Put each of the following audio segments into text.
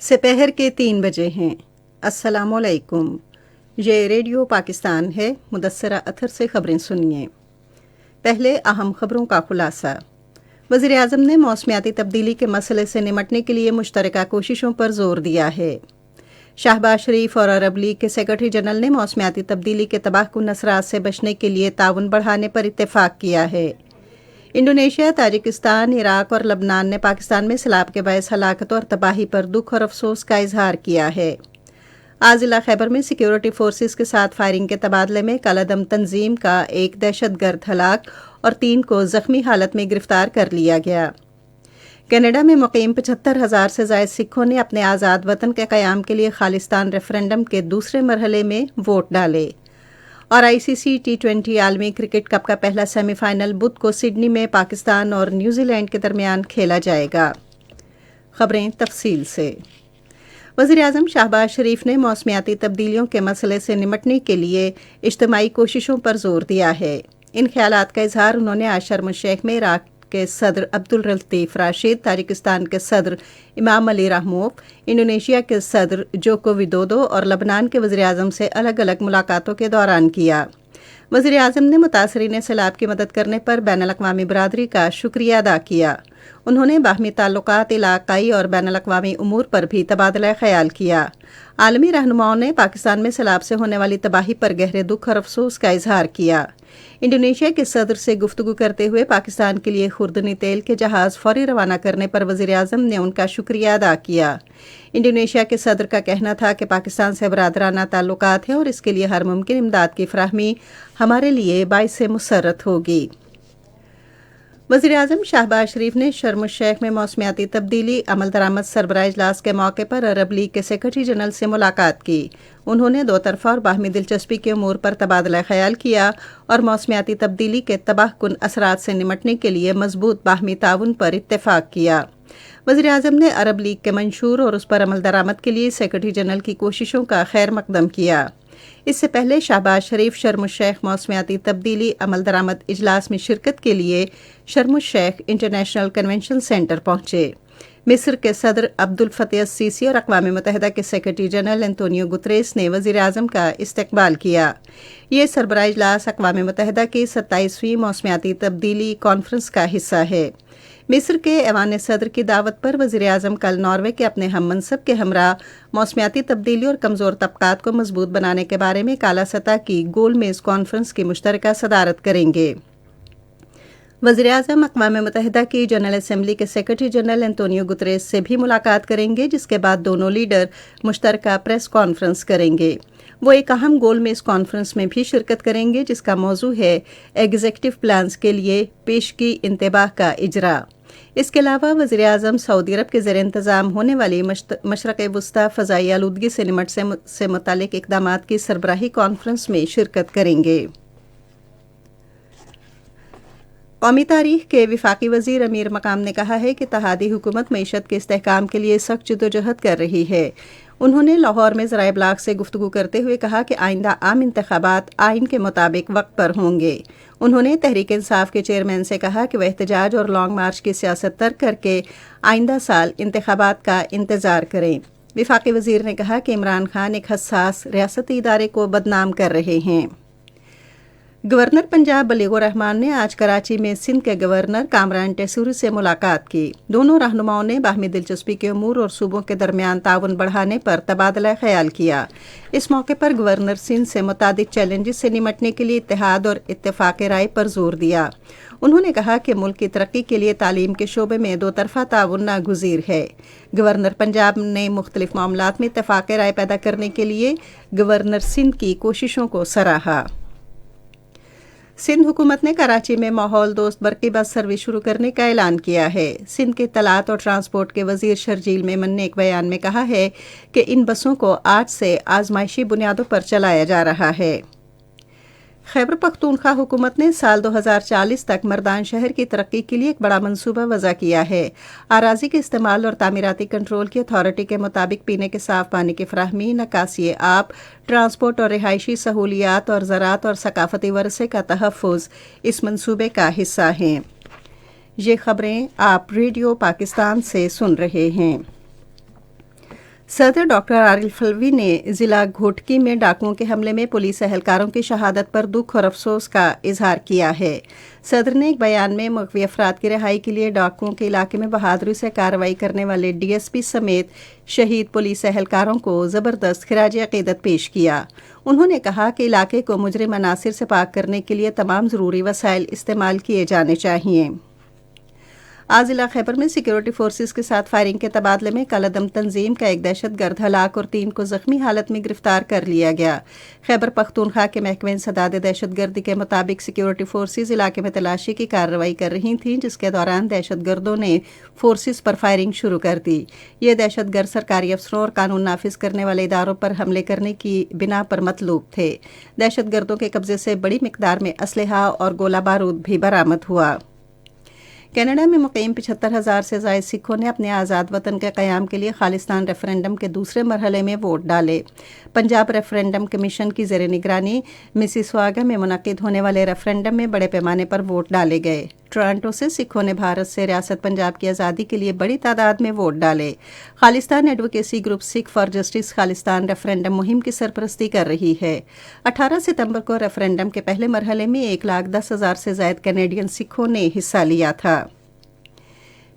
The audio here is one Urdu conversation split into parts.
سپہر کے 3 بجے ہیں۔ السلام علیکم، یہ ریڈیو پاکستان ہے۔ مدثرہ اطہر سے خبریں سنیے۔ پہلے اہم خبروں کا خلاصہ۔ وزیر اعظم نے موسمیاتی تبدیلی کے مسئلے سے نمٹنے کے لیے مشترکہ کوششوں پر زور دیا ہے۔ شہباز شریف اور عرب لیگ کے سیکرٹری جنرل نے موسمیاتی تبدیلی کے تباہ کن اثرات سے بچنے کے لیے تعاون بڑھانے پر اتفاق کیا ہے۔ انڈونیشیا، تاجکستان، عراق اور لبنان نے پاکستان میں سیلاب کے باعث ہلاکت اور تباہی پر دکھ اور افسوس کا اظہار کیا ہے۔ آج ضلع خیبر میں سیکیورٹی فورسز کے ساتھ فائرنگ کے تبادلے میں کالعدم تنظیم کا ایک دہشت گرد ہلاک اور 3 کو زخمی حالت میں گرفتار کر لیا گیا۔ کینیڈا میں مقیم 75,000 سے زائد سکھوں نے اپنے آزاد وطن کے قیام کے لیے خالصتان ریفرنڈم کے دوسرے مرحلے میں ووٹ ڈالے۔ اور ICC T20 عالمی کرکٹ کپ کا پہلا سیمی فائنل بدھ کو سڈنی میں پاکستان اور نیوزی لینڈ کے درمیان کھیلا جائے گا۔ خبریں تفصیل سے۔ وزیر اعظم شہباز شریف نے موسمیاتی تبدیلیوں کے مسئلے سے نمٹنے کے لیے اجتماعی کوششوں پر زور دیا ہے۔ ان خیالات کا اظہار انہوں نے آج شرم الشیخ میں عراق کے صدر عبداللطیف راشد، تاجکستان کے صدر امام علی رحموف، انڈونیشیا کے صدر جوکو ودودو اور لبنان کے وزیر اعظم سے الگ الگ ملاقاتوں کے دوران کیا۔ وزیر اعظم نے متاثرین سیلاب کی مدد کرنے پر بین الاقوامی برادری کا شکریہ ادا کیا۔ انہوں نے باہمی تعلقات، علاقائی اور بین الاقوامی امور پر بھی تبادلہ خیال کیا۔ عالمی رہنماؤں نے پاکستان میں سیلاب سے ہونے والی تباہی پر گہرے دکھ اور افسوس کا اظہار کیا۔ انڈونیشیا کے صدر سے گفتگو کرتے ہوئے پاکستان کے لیے خوردنی تیل کے جہاز فوری روانہ کرنے پر وزیر اعظم نے ان کا شکریہ ادا کیا۔ انڈونیشیا کے صدر کا کہنا تھا کہ پاکستان سے برادرانہ تعلقات ہیں اور اس کے لیے ہر ممکن امداد کی فراہمی ہمارے لیے باعث مسرت ہوگی۔ وزیر اعظم شہباز شریف نے شرم الشیخ میں موسمیاتی تبدیلی عمل درآمد سربراہ اجلاس کے موقع پر عرب لیگ کے سیکرٹری جنرل سے ملاقات کی۔ انہوں نے دو طرفہ اور باہمی دلچسپی کے امور پر تبادلہ خیال کیا اور موسمیاتی تبدیلی کے تباہ کن اثرات سے نمٹنے کے لیے مضبوط باہمی تعاون پر اتفاق کیا۔ وزیر اعظم نے عرب لیگ کے منشور اور اس پر عمل درآمد کے لیے سیکرٹری جنرل کی کوششوں کا خیر مقدم کیا۔ اس سے پہلے شہباز شریف شرم الشیخ موسمیاتی تبدیلی عمل درآمد اجلاس میں شرکت کے لیے شرم الشیخ انٹرنیشنل کنونشن سینٹر پہنچے۔ مصر کے صدر عبدالفتاح السیسی اور اقوام متحدہ کے سیکرٹری جنرل انتونیو گتریس نے وزیر اعظم کا استقبال کیا۔ یہ سربراہ اجلاس اقوام متحدہ کی 27ویں موسمیاتی تبدیلی کانفرنس کا حصہ ہے۔ مصر کے ایوان صدر کی دعوت پر وزیر اعظم کل ناروے کے اپنے ہم منصب کے ہمراہ موسمیاتی تبدیلی اور کمزور طبقات کو مضبوط بنانے کے بارے میں اعلیٰ سطح کی گول میز کانفرنس کی مشترکہ صدارت کریں گے۔ وزیر اعظم اقوام متحدہ کی جنرل اسمبلی کے سیکرٹری جنرل انتونیو گتریس سے بھی ملاقات کریں گے، جس کے بعد دونوں لیڈر مشترکہ پریس کانفرنس کریں گے۔ وہ ایک اہم گول میز کانفرنس میں بھی شرکت کریں گے جس کا موضوع ہے ایگزیکٹو پلانز کے لیے پیشگی انتباہ کا اجرا۔ اس کے علاوہ وزیر اعظم سعودی عرب کے زیر انتظام ہونے والی مشرق وسطی فضائی آلودگی سے نمٹنے سے متعلق اقدامات کی سربراہی کانفرنس میں شرکت کریں گے۔ قومی تاریخ کے وفاقی وزیر امیر مقام نے کہا ہے کہ اتحادی حکومت معیشت کے استحکام کے لیے سخت جدوجہد کر رہی ہے۔ انہوں نے لاہور میں ذرائع ابلاغ سے گفتگو کرتے ہوئے کہا کہ آئندہ عام انتخابات آئین کے مطابق وقت پر ہوں گے۔ انہوں نے تحریک انصاف کے چیئرمین سے کہا کہ وہ احتجاج اور لانگ مارچ کی سیاست ترک کر کے آئندہ سال انتخابات کا انتظار کریں۔ وفاقی وزیر نے کہا کہ عمران خان ایک حساس ریاستی ادارے کو بدنام کر رہے ہیں۔ گورنر پنجاب بلیغ الرحمان نے آج کراچی میں سندھ کے گورنر کامران ٹیسوری سے ملاقات کی۔ دونوں رہنماؤں نے باہمی دلچسپی کے امور اور صوبوں کے درمیان تعاون بڑھانے پر تبادلہ خیال کیا۔ اس موقع پر گورنر سندھ سے متعدد چیلنجز سے نمٹنے کے لیے اتحاد اور اتفاق رائے پر زور دیا۔ انہوں نے کہا کہ ملک کی ترقی کے لیے تعلیم کے شعبے میں دو طرفہ تعاون ناگزیر ہے۔ گورنر پنجاب نے مختلف معاملات میں اتفاق رائے پیدا کرنے کے لیے گورنر سندھ کی کوششوں کو سراہا۔ سندھ حکومت نے کراچی میں ماحول دوست برقی بس سروس شروع کرنے کا اعلان کیا ہے۔ سندھ کے اطلاعات اور ٹرانسپورٹ کے وزیر شرجیل میمن نے ایک بیان میں کہا ہے کہ ان بسوں کو آج سے آزمائشی بنیادوں پر چلایا جا رہا ہے۔ خیبر پختونخوا حکومت نے سال 2040 تک مردان شہر کی ترقی کے لیے ایک بڑا منصوبہ وضع کیا ہے۔ اراضی کے استعمال اور تعمیراتی کنٹرول کی اتھارٹی کے مطابق پینے کے صاف پانی کی فراہمی، نکاسی آب، ٹرانسپورٹ اور رہائشی سہولیات اور زراعت اور ثقافتی ورثے کا تحفظ اس منصوبے کا حصہ ہیں۔ یہ خبریں آپ ریڈیو پاکستان سے سن رہے ہیں۔ صدر ڈاکٹر عارف الوی نے ضلع گھوٹکی میں ڈاکوؤں کے حملے میں پولیس اہلکاروں کی شہادت پر دکھ اور افسوس کا اظہار کیا ہے۔ صدر نے ایک بیان میں مغوی افراد کی رہائی کے لیے ڈاکوؤں کے علاقے میں بہادری سے کارروائی کرنے والے ڈی ایس پی سمیت شہید پولیس اہلکاروں کو زبردست خراج عقیدت پیش کیا۔ انہوں نے کہا کہ علاقے کو مجرم عناصر سے پاک کرنے کے لیے تمام ضروری وسائل استعمال کیے جانے چاہئیں۔ آج ضلع خیبر میں سیکیورٹی فورسز کے ساتھ فائرنگ کے تبادلے میں کالعدم تنظیم کا ایک دہشت گرد ہلاک اور 3 کو زخمی حالت میں گرفتار کر لیا گیا۔ خیبر پختونخوا کے محکمہ انسداد دہشت گردی کے مطابق سیکیورٹی فورسز علاقے میں تلاشی کی کارروائی کر رہی تھیں، جس کے دوران دہشت گردوں نے فورسز پر فائرنگ شروع کر دی۔ یہ دہشت گرد سرکاری افسروں اور قانون نافذ کرنے والے اداروں پر حملے کرنے کی بنا پر مطلوب تھے۔ دہشت گردوں کے قبضے سے بڑی مقدار میں اسلحہ اور گولہ بارود بھی برآمد ہوا۔ کینیڈا میں مقیم 75,000 سے زائد سکھوں نے اپنے آزاد وطن کے قیام کے لیے خالصتان ریفرنڈم کے دوسرے مرحلے میں ووٹ ڈالے۔ پنجاب ریفرنڈم کمیشن کی زیر نگرانی مسیسواگا میں منعقد ہونے والے ریفرنڈم میں بڑے پیمانے پر ووٹ ڈالے گئے۔ ٹورانٹو سے سکھوں نے بھارت سے ریاست پنجاب کی آزادی کے لیے بڑی تعداد میں ووٹ ڈالے۔ Khalistan advocacy group Sikh for Justice Khalistan referendum مہم کی سرپرستی کر رہی ہے۔ 18 ستمبر کو ریفرنڈم کے پہلے مرحلے میں 1,10,000 سے زائد کینیڈین سکھوں نے حصہ لیا تھا۔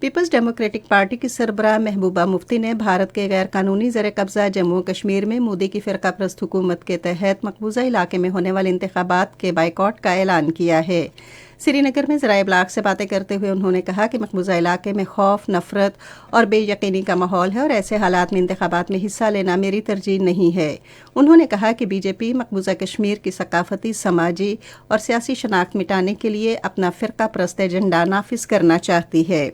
پیپلز ڈیموکریٹک پارٹی کی سربراہ محبوبہ مفتی نے بھارت کے غیر قانونی زیر قبضہ جموں و کشمیر میں مودی کی فرقہ پرست حکومت کے تحت مقبوضہ علاقے میں ہونے والے انتخابات کے بائیکاٹ کا اعلان کیا ہے۔ سری نگر میں ذرائع ابلاغ سے باتیں کرتے ہوئے انہوں نے کہا کہ مقبوضہ علاقے میں خوف، نفرت اور بے یقینی کا ماحول ہے اور ایسے حالات میں انتخابات میں حصہ لینا میری ترجیح نہیں ہے۔ انہوں نے کہا کہ بی جے پی مقبوضہ کشمیر کی ثقافتی، سماجی اور سیاسی شناخت مٹانے کے لیے اپنا فرقہ پرست ایجنڈا نافذ کرنا چاہتی ہے۔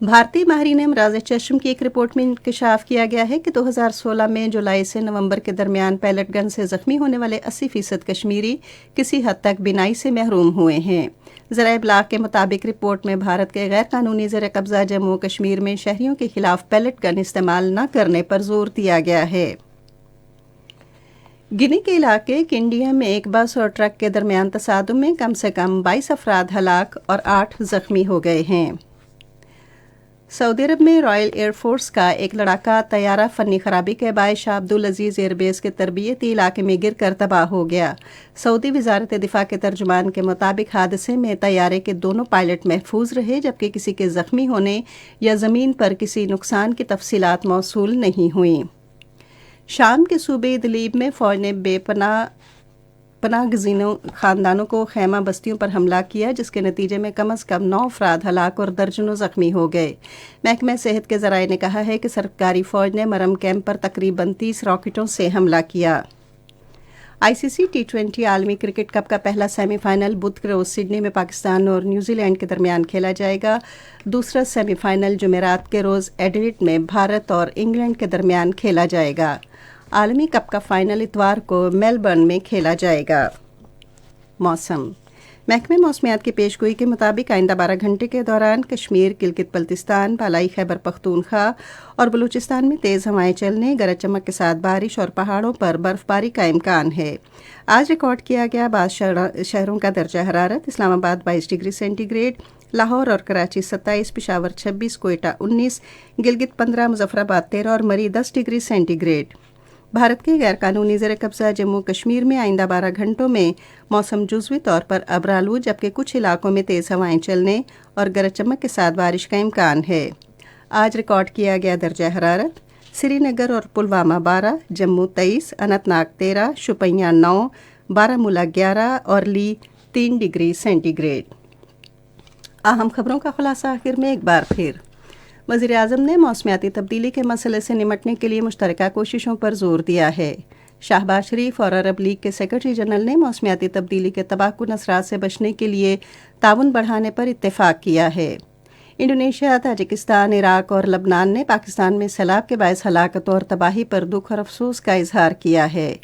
بھارتی ماہرین امراض چشم کی ایک رپورٹ میں انکشاف کیا گیا ہے کہ 2016 میں جولائی سے نومبر کے درمیان پیلٹ گن سے زخمی ہونے والے 80% کشمیری کسی حد تک بینائی سے محروم ہوئے ہیں۔ ذرائع ابلاغ کے مطابق رپورٹ میں بھارت کے غیر قانونی زیر قبضہ جموں و کشمیر میں شہریوں کے خلاف پیلٹ گن استعمال نہ کرنے پر زور دیا گیا ہے۔ گنی کے علاقے کنڈیا میں ایک بس اور ٹرک کے درمیان تصادم میں کم سے کم 22 افراد ہلاک اور 8 زخمی ہو گئے ہیں۔ سعودی عرب میں رائل ایئر فورس کا ایک لڑاکا طیارہ فنی خرابی کے باعث شاہ عبدالعزیز ایئر بیس کے تربیتی علاقے میں گر کر تباہ ہو گیا۔ سعودی وزارت دفاع کے ترجمان کے مطابق حادثے میں طیارے کے دونوں پائلٹ محفوظ رہے، جبکہ کسی کے زخمی ہونے یا زمین پر کسی نقصان کی تفصیلات موصول نہیں ہوئیں۔ شام کے صوبے ادلیب میں فوج نے بے پناہ گزینوں خاندانوں کو خیمہ بستیوں پر حملہ کیا، جس کے نتیجے میں کم از کم 9 افراد ہلاک اور درجنوں زخمی ہو گئے۔ محکمہ صحت کے ذرائع نے کہا ہے کہ سرکاری فوج نے مرم کیمپ پر تقریباً 30 راکٹوں سے حملہ کیا۔ آئی سی سی T20 عالمی کرکٹ کپ کا پہلا سیمی فائنل بدھ کے روز سڈنی میں پاکستان اور نیوزی لینڈ کے درمیان کھیلا جائے گا۔ دوسرا سیمی فائنل جمعرات کے روز ایڈیلیڈ میں بھارت اور انگلینڈ کے درمیان کھیلا جائے گا۔ عالمی کپ کا فائنل اتوار کو میلبرن میں کھیلا جائے گا۔ موسم محکمہ موسمیات کی پیشگوئی کے مطابق آئندہ 12 گھنٹے کے دوران کشمیر، گلگت بلتستان، بالائی خیبر پختونخوا اور بلوچستان میں تیز ہوائیں چلنے، گرج چمک کے ساتھ بارش اور پہاڑوں پر برف باری کا امکان ہے۔ آج ریکارڈ کیا گیا بعض شہروں کا درجہ حرارت: اسلام آباد 22 ڈگری سینٹی گریڈ، لاہور اور کراچی 27، پشاور 26، کوئٹہ 19، گلگت 15، مظفرآباد 13 اور مری 10 ڈگری سینٹی گریڈ۔ بھارت کے غیر قانونی زیر قبضہ جموں کشمیر میں آئندہ 12 گھنٹوں میں موسم جزوی طور پر ابرآلود، جبکہ کچھ علاقوں میں تیز ہوائیں چلنے اور گرج چمک کے ساتھ بارش کا امکان ہے۔ آج ریکارڈ کیا گیا درجہ حرارت: سری نگر اور پلوامہ 12، جموں 23، اننت ناگ 13، شوپیاں 9، بارہمولہ 11 اور لی 3 ڈگری سینٹی گریڈ۔ اہم خبروں کا خلاصہ آخر میں ایک بار پھر۔ وزیر اعظم نے موسمیاتی تبدیلی کے مسئلے سے نمٹنے کے لیے مشترکہ کوششوں پر زور دیا ہے۔ شہباز شریف اور عرب لیگ کے سیکرٹری جنرل نے موسمیاتی تبدیلی کے تباہ کن اثرات سے بچنے کے لیے تعاون بڑھانے پر اتفاق کیا ہے۔ انڈونیشیا، تاجکستان، عراق اور لبنان نے پاکستان میں سیلاب کے باعث ہلاکتوں اور تباہی پر دکھ اور افسوس کا اظہار کیا ہے۔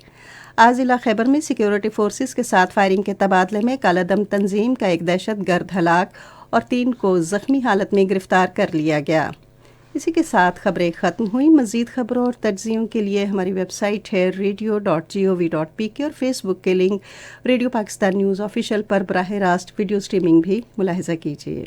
آج ضلع خیبر میں سیکیورٹی فورسز کے ساتھ فائرنگ کے تبادلے میں کالعدم تنظیم کا ایک دہشت گرد ہلاک اور 3 کو زخمی حالت میں گرفتار کر لیا گیا۔ اسی کے ساتھ خبریں ختم ہوئیں۔ مزید خبروں اور تجزیوں کے لیے ہماری ویب سائٹ ہے radio.gov.pk اور فیس بک کے link radio Pakistan news official پر براہ راست ویڈیو سٹریمنگ بھی ملاحظہ کیجیے۔